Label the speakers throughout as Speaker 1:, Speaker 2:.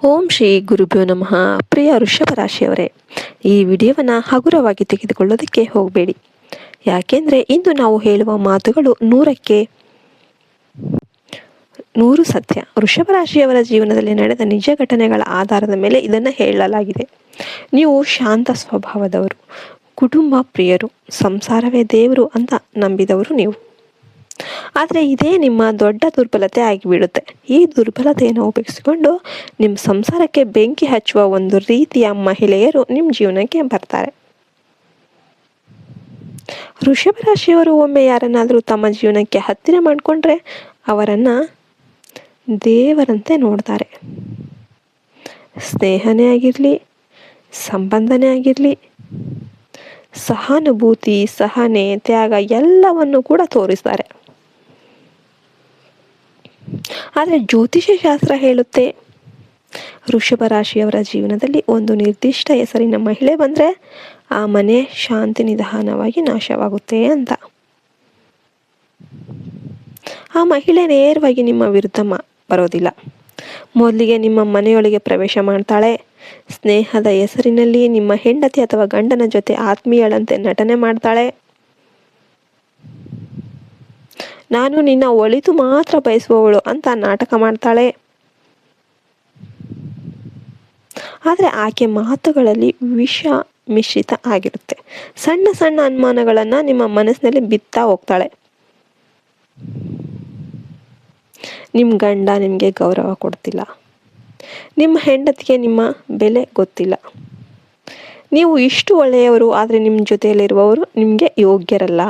Speaker 1: ಓಂ ಶ್ರೀ ಗುರುಭ್ಯೋ ನಮಃ. ಪ್ರಿಯ ವೃಷಭ ರಾಶಿಯವರೇ, ಈ ವಿಡಿಯೋವನ್ನು ಹಗುರವಾಗಿ ತೆಗೆದುಕೊಳ್ಳೋದಕ್ಕೆ ಹೋಗಬೇಡಿ. ಯಾಕೆಂದರೆ ಇಂದು ನಾವು ಹೇಳುವ ಮಾತುಗಳು 100ಕ್ಕೆ 100 ಸತ್ಯ. ವೃಷಭ ರಾಶಿಯವರ ಜೀವನದಲ್ಲಿ ನಡೆದ ನಿಜ ಘಟನೆಗಳ ಆಧಾರದ ಮೇಲೆ ಇದನ್ನು ಹೇಳಲಾಗಿದೆ. ನೀವು ಶಾಂತ ಸ್ವಭಾವದವರು, ಕುಟುಂಬ ಪ್ರಿಯರು, ಸಂಸಾರವೇ ದೇವರು ಅಂತ ನಂಬಿದವರು ನೀವು. ಆದರೆ ಇದೇ ನಿಮ್ಮ ದೊಡ್ಡ ದುರ್ಬಲತೆ ಆಗಿಬಿಡುತ್ತೆ. ಈ ದುರ್ಬಲತೆಯನ್ನು ಉಪಯೋಗಿಸಿಕೊಂಡು ನಿಮ್ಮ ಸಂಸಾರಕ್ಕೆ ಬೆಂಕಿ ಹಚ್ಚುವ ಒಂದು ರೀತಿಯ ಮಹಿಳೆಯರು ನಿಮ್ಮ ಜೀವನಕ್ಕೆ ಬರ್ತಾರೆ. ವೃಷಭ ರಾಶಿಯವರು ಒಮ್ಮೆ ಯಾರನ್ನಾದರೂ ತಮ್ಮ ಜೀವನಕ್ಕೆ ಹತ್ತಿರ ಮಾಡಿಕೊಂಡ್ರೆ ಅವರನ್ನು ದೇವರಂತೆ ನೋಡ್ತಾರೆ. ಸ್ನೇಹನೇ ಆಗಿರಲಿ, ಸಂಬಂಧನೇ ಆಗಿರಲಿ, ಸಹಾನುಭೂತಿ, ಸಹನೆ, ತ್ಯಾಗ ಎಲ್ಲವನ್ನು ಕೂಡ ತೋರಿಸ್ತಾರೆ. ಆದರೆ ಜ್ಯೋತಿಷ್ಯ ಶಾಸ್ತ್ರ ಹೇಳುತ್ತೆ, ವೃಷಭ ರಾಶಿಯವರ ಜೀವನದಲ್ಲಿ ಒಂದು ನಿರ್ದಿಷ್ಟ ಹೆಸರಿನ ಮಹಿಳೆ ಬಂದರೆ ಆ ಮನೆ ಶಾಂತಿ ನಿಧಾನವಾಗಿ ನಾಶವಾಗುತ್ತೆ ಅಂತ. ಆ ಮಹಿಳೆ ನೇರವಾಗಿ ನಿಮ್ಮ ವಿರುದ್ಧ ಬರೋದಿಲ್ಲ. ಮೊದಲಿಗೆ ನಿಮ್ಮ ಮನೆಯೊಳಗೆ ಪ್ರವೇಶ ಮಾಡ್ತಾಳೆ. ಸ್ನೇಹದ ಹೆಸರಿನಲ್ಲಿ ನಿಮ್ಮ ಹೆಂಡತಿ ಅಥವಾ ಗಂಡನ ಜೊತೆ ಆತ್ಮೀಯಳಂತೆ ನಟನೆ ಮಾಡ್ತಾಳೆ. ನಾನು ನಿನ್ನ ಒಳಿತು ಮಾತ್ರ ಬಯಸುವವಳು ಅಂತ ನಾಟಕ ಮಾಡ್ತಾಳೆ. ಆದರೆ ಆಕೆ ಮಾತುಗಳಲ್ಲಿ ವಿಷ ಮಿಶ್ರಿತ ಆಗಿರುತ್ತೆ. ಸಣ್ಣ ಸಣ್ಣ ಅನುಮಾನಗಳನ್ನು ನಿಮ್ಮ ಮನಸ್ಸಿನಲ್ಲಿ ಬಿತ್ತಾ ಹೋಗ್ತಾಳೆ. ನಿಮ್ಮ ಗಂಡ ನಿಮಗೆ ಗೌರವ ಕೊಡ್ತಿಲ್ಲ, ನಿಮ್ಮ ಹೆಂಡತಿಗೆ ನಿಮ್ಮ ಬೆಲೆ ಗೊತ್ತಿಲ್ಲ, ನೀವು ಇಷ್ಟು ಒಳ್ಳೆಯವರು ಆದರೆ ನಿಮ್ಮ ಜೊತೆಯಲ್ಲಿರುವವರು ನಿಮಗೆ ಯೋಗ್ಯರಲ್ಲ.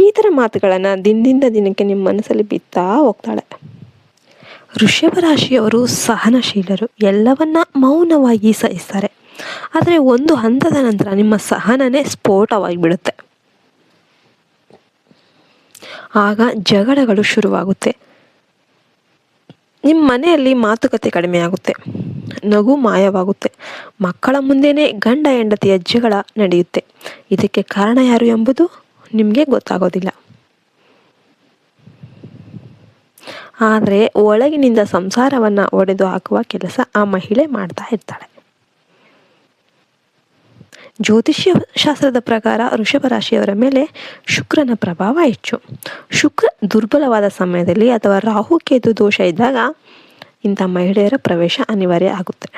Speaker 1: ಈ ಥರ ಮಾತುಗಳನ್ನು ದಿನದಿಂದ ದಿನಕ್ಕೆ ನಿಮ್ಮ ಮನಸ್ಸಲ್ಲಿ ಬಿತ್ತಾ ಹೋಗ್ತಾಳೆ. ವೃಷಭ ರಾಶಿಯವರು ಸಹನಶೀಲರು, ಎಲ್ಲವನ್ನ ಮೌನವಾಗಿ ಸಹಿಸ್ತಾರೆ. ಆದರೆ ಒಂದು ಹಂತದ ನಂತರ ನಿಮ್ಮ ಸಹನನೇ ಸ್ಫೋಟವಾಗಿ ಬಿಡುತ್ತೆ. ಆಗ ಜಗಳಗಳು ಶುರುವಾಗುತ್ತೆ. ನಿಮ್ಮ ಮನೆಯಲ್ಲಿ ಮಾತುಕತೆ ಕಡಿಮೆ ಆಗುತ್ತೆ, ನಗು ಮಾಯವಾಗುತ್ತೆ, ಮಕ್ಕಳ ಮುಂದೆನೇ ಗಂಡ ಹೆಂಡತಿಯ ಜಗಳ ನಡೆಯುತ್ತೆ. ಇದಕ್ಕೆ ಕಾರಣ ಯಾರು ಎಂಬುದು ನಿಮಗೆ ಗೊತ್ತಾಗೋದಿಲ್ಲ. ಆದರೆ ಒಳಗಿನಿಂದ ಸಂಸಾರವನ್ನು ಒಡೆದು ಹಾಕುವ ಕೆಲಸ ಆ ಮಹಿಳೆ ಮಾಡ್ತಾ ಇರ್ತಾಳೆ. ಜ್ಯೋತಿಷ್ಯ ಶಾಸ್ತ್ರದ ಪ್ರಕಾರ ವೃಷಭ ರಾಶಿಯವರ ಮೇಲೆ ಶುಕ್ರನ ಪ್ರಭಾವ ಹೆಚ್ಚು. ಶುಕ್ರ ದುರ್ಬಲವಾದ ಸಮಯದಲ್ಲಿ ಅಥವಾ ರಾಹುಕೇತು ದೋಷ ಇದ್ದಾಗ ಇಂಥ ಮಹಿಳೆಯರ ಪ್ರವೇಶ ಅನಿವಾರ್ಯ ಆಗುತ್ತೆ.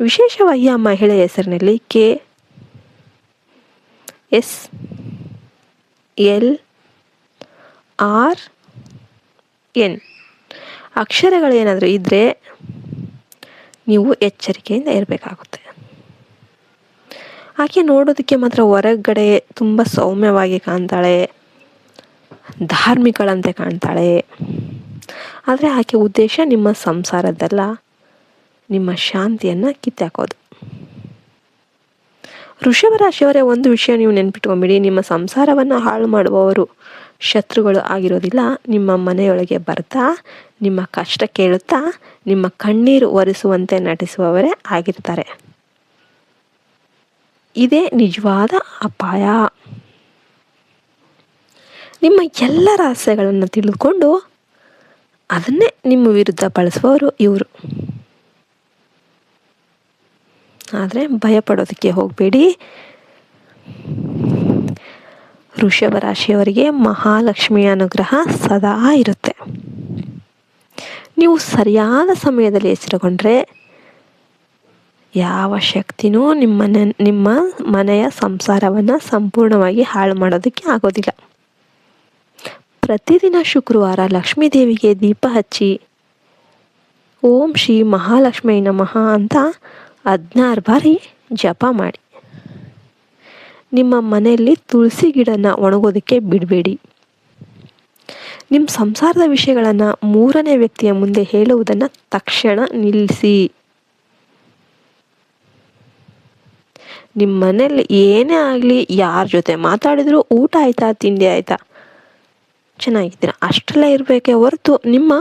Speaker 1: ವಿಶೇಷವಾಗಿ ಆ ಮಹಿಳೆಯ ಹೆಸರಿನಲ್ಲಿ KSLRN ಅಕ್ಷರಗಳೇನಾದರೂ ಇದ್ದರೆ ನೀವು ಎಚ್ಚರಿಕೆಯಿಂದ ಇರಬೇಕಾಗುತ್ತೆ. ಆಕೆ ನೋಡೋದಕ್ಕೆ ಮಾತ್ರ ಹೊರಗಡೆ ತುಂಬ ಸೌಮ್ಯವಾಗಿ ಕಾಣ್ತಾಳೆ, ಧಾರ್ಮಿಕಳಂತೆ ಕಾಣ್ತಾಳೆ. ಆದರೆ ಆಕೆ ಉದ್ದೇಶ ನಿಮ್ಮ ಸಂಸಾರದಲ್ಲ, ನಿಮ್ಮ ಶಾಂತಿಯನ್ನು ಕಿತ್ತಾಕೋದು. ವೃಷಭ ರಾಶಿಯವರೇ, ಒಂದು ವಿಷಯ ನೀವು ನೆನ್ಪಿಟ್ಕೊಂಬಿಡಿ, ನಿಮ್ಮ ಸಂಸಾರವನ್ನು ಹಾಳು ಮಾಡುವವರು ಶತ್ರುಗಳು ಆಗಿರೋದಿಲ್ಲ. ನಿಮ್ಮ ಮನೆಯೊಳಗೆ ಬರ್ತಾ ನಿಮ್ಮ ಕಷ್ಟ ಕೇಳುತ್ತಾ ನಿಮ್ಮ ಕಣ್ಣೀರು ಒರೆಸುವಂತೆ ನಟಿಸುವವರೇ ಆಗಿರ್ತಾರೆ. ಇದೇ ನಿಜವಾದ ಅಪಾಯ. ನಿಮ್ಮ ಎಲ್ಲ ರಹಸ್ಯಗಳನ್ನು ತಿಳಿದುಕೊಂಡು ಅದನ್ನೇ ನಿಮ್ಮ ವಿರುದ್ಧ ಬಳಸುವವರು ಇವರು. ಆದರೆ ಭಯಪಡೋದಕ್ಕೆ ಹೋಗಬೇಡಿ. ವೃಷಭ ರಾಶಿಯವರಿಗೆ ಮಹಾಲಕ್ಷ್ಮಿಯ ಅನುಗ್ರಹ ಸದಾ ಇರುತ್ತೆ. ನೀವು ಸರಿಯಾದ ಸಮಯದಲ್ಲಿ ಎಚ್ಚರಗೊಂಡ್ರೆ ಯಾವ ಶಕ್ತಿನೂ ನಿಮ್ಮ ಮನೆಯ ಸಂಸಾರವನ್ನು ಸಂಪೂರ್ಣವಾಗಿ ಹಾಳು ಮಾಡೋದಕ್ಕೆ ಆಗೋದಿಲ್ಲ. ಪ್ರತಿದಿನ ಶುಕ್ರವಾರ ಲಕ್ಷ್ಮೀ ದೇವಿಗೆ ದೀಪ ಹಚ್ಚಿ ಓಂ ಶ್ರೀ ಮಹಾಲಕ್ಷ್ಮೀ ನಮಃ ಅಂತ 16 ಬಾರಿ ಜಪ ಮಾಡಿ. ನಿಮ್ಮ ಮನೆಯಲ್ಲಿ ತುಳಸಿ ಗಿಡನ ಒಣಗೋದಕ್ಕೆ ಬಿಡಬೇಡಿ. ನಿಮ್ಮ ಸಂಸಾರದ ವಿಷಯಗಳನ್ನು 3ನೇ ವ್ಯಕ್ತಿಯ ಮುಂದೆ ಹೇಳುವುದನ್ನು ತಕ್ಷಣ ನಿಲ್ಲಿಸಿ. ನಿಮ್ಮ ಮನೆಯಲ್ಲಿ ಏನೇ ಆಗಲಿ, ಯಾರ ಜೊತೆ ಮಾತಾಡಿದ್ರು ಊಟ ಆಯ್ತಾ, ತಿಂಡಿ ಆಯ್ತಾ, ಚೆನ್ನಾಗಿದ್ದೀರಾ ಅಷ್ಟೆಲ್ಲ ಇರಬೇಕೇ ಹೊರತು ನಿಮ್ಮ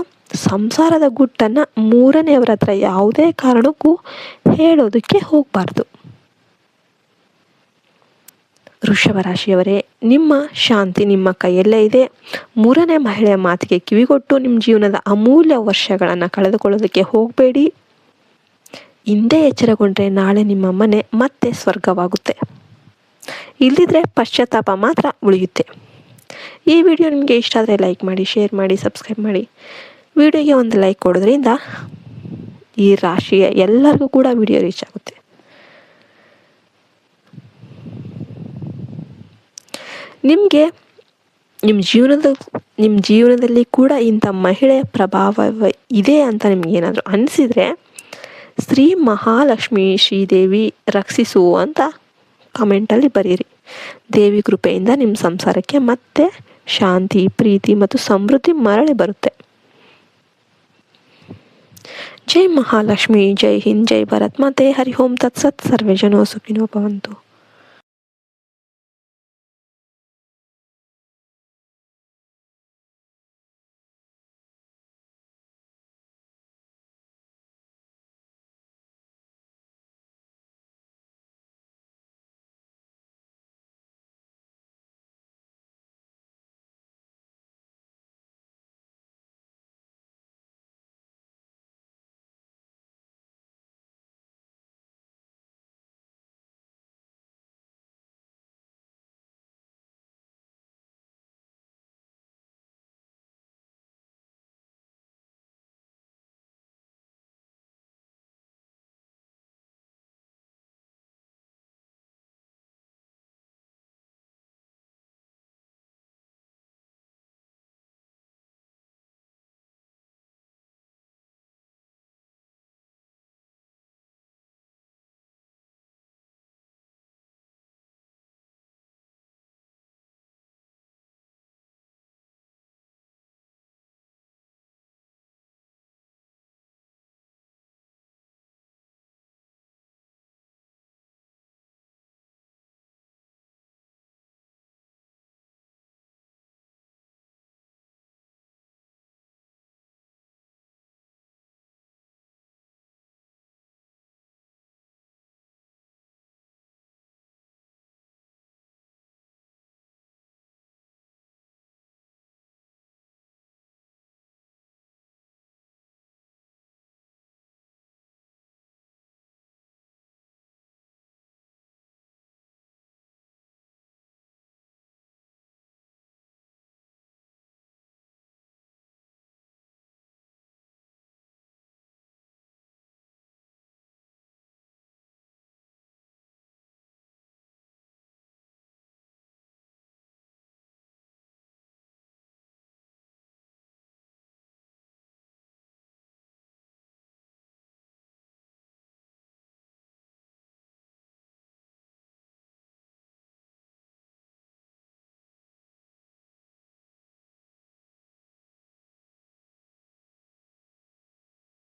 Speaker 1: ಸಂಸಾರದ ಗುಟ್ಟನ್ನು 3ನೇಯವರ ಹತ್ರ ಯಾವುದೇ ಕಾರಣಕ್ಕೂ ಹೇಳೋದಕ್ಕೆ ಹೋಗಬಾರ್ದು. ವೃಷಭ ರಾಶಿಯವರೇ, ನಿಮ್ಮ ಶಾಂತಿ ನಿಮ್ಮ ಕೈಯಲ್ಲೇ ಇದೆ. ಮೂರನೇ ಮಹಿಳೆಯ ಮಾತಿಗೆ ಕಿವಿಗೊಟ್ಟು ನಿಮ್ಮ ಜೀವನದ ಅಮೂಲ್ಯ ವರ್ಷಗಳನ್ನು ಕಳೆದುಕೊಳ್ಳೋದಕ್ಕೆ ಹೋಗಬೇಡಿ. ಹಿಂದೆ ಎಚ್ಚರಗೊಂಡ್ರೆ ನಾಳೆ ನಿಮ್ಮ ಮನೆ ಮತ್ತೆ ಸ್ವರ್ಗವಾಗುತ್ತೆ. ಇಲ್ಲದಿದ್ದರೆ ಪಶ್ಚಾತ್ತಾಪ ಮಾತ್ರ ಉಳಿಯುತ್ತೆ. ಈ ವಿಡಿಯೋ ನಿಮಗೆ ಇಷ್ಟ ಆದರೆ ಲೈಕ್ ಮಾಡಿ, ಶೇರ್ ಮಾಡಿ, ಸಬ್ಸ್ಕ್ರೈಬ್ ಮಾಡಿ. ವಿಡಿಯೋಗೆ ಒಂದು ಲೈಕ್ ಕೊಡೋದ್ರಿಂದ ಈ ರಾಶಿಯ ಎಲ್ಲರಿಗೂ ಕೂಡ ವಿಡಿಯೋ ರೀಚ್ ಆಗುತ್ತೆ. ನಿಮಗೆ ನಿಮ್ಮ ಜೀವನದಲ್ಲಿ ಕೂಡ ಇಂಥ ಮಹಿಳೆಯ ಪ್ರಭಾವ ಇದೆ ಅಂತ ನಿಮಗೇನಾದರೂ ಅನಿಸಿದರೆ ಶ್ರೀ ಮಹಾಲಕ್ಷ್ಮಿ ಶ್ರೀದೇವಿ ರಕ್ಷಿಸು ಅಂತ ಕಮೆಂಟಲ್ಲಿ ಬರೀರಿ. ದೇವಿ ಕೃಪೆಯಿಂದ ನಿಮ್ಮ ಸಂಸಾರಕ್ಕೆ ಮತ್ತೆ ಶಾಂತಿ, ಪ್ರೀತಿ ಮತ್ತು ಸಮೃದ್ಧಿ ಮರಳಿ ಬರುತ್ತೆ. ಜೈ ಮಹಾಲಕ್ಷ್ಮಿ, ಜೈ ಹಿಂದ್, ಜೈ ಭಾರತ್ ಮಾತೆ. ಹರಿ ಓಂ ತತ್ಸತ್. ಸರ್ವೇ ಜನೋ ಸುಖಿನೋ ಭವಂತು.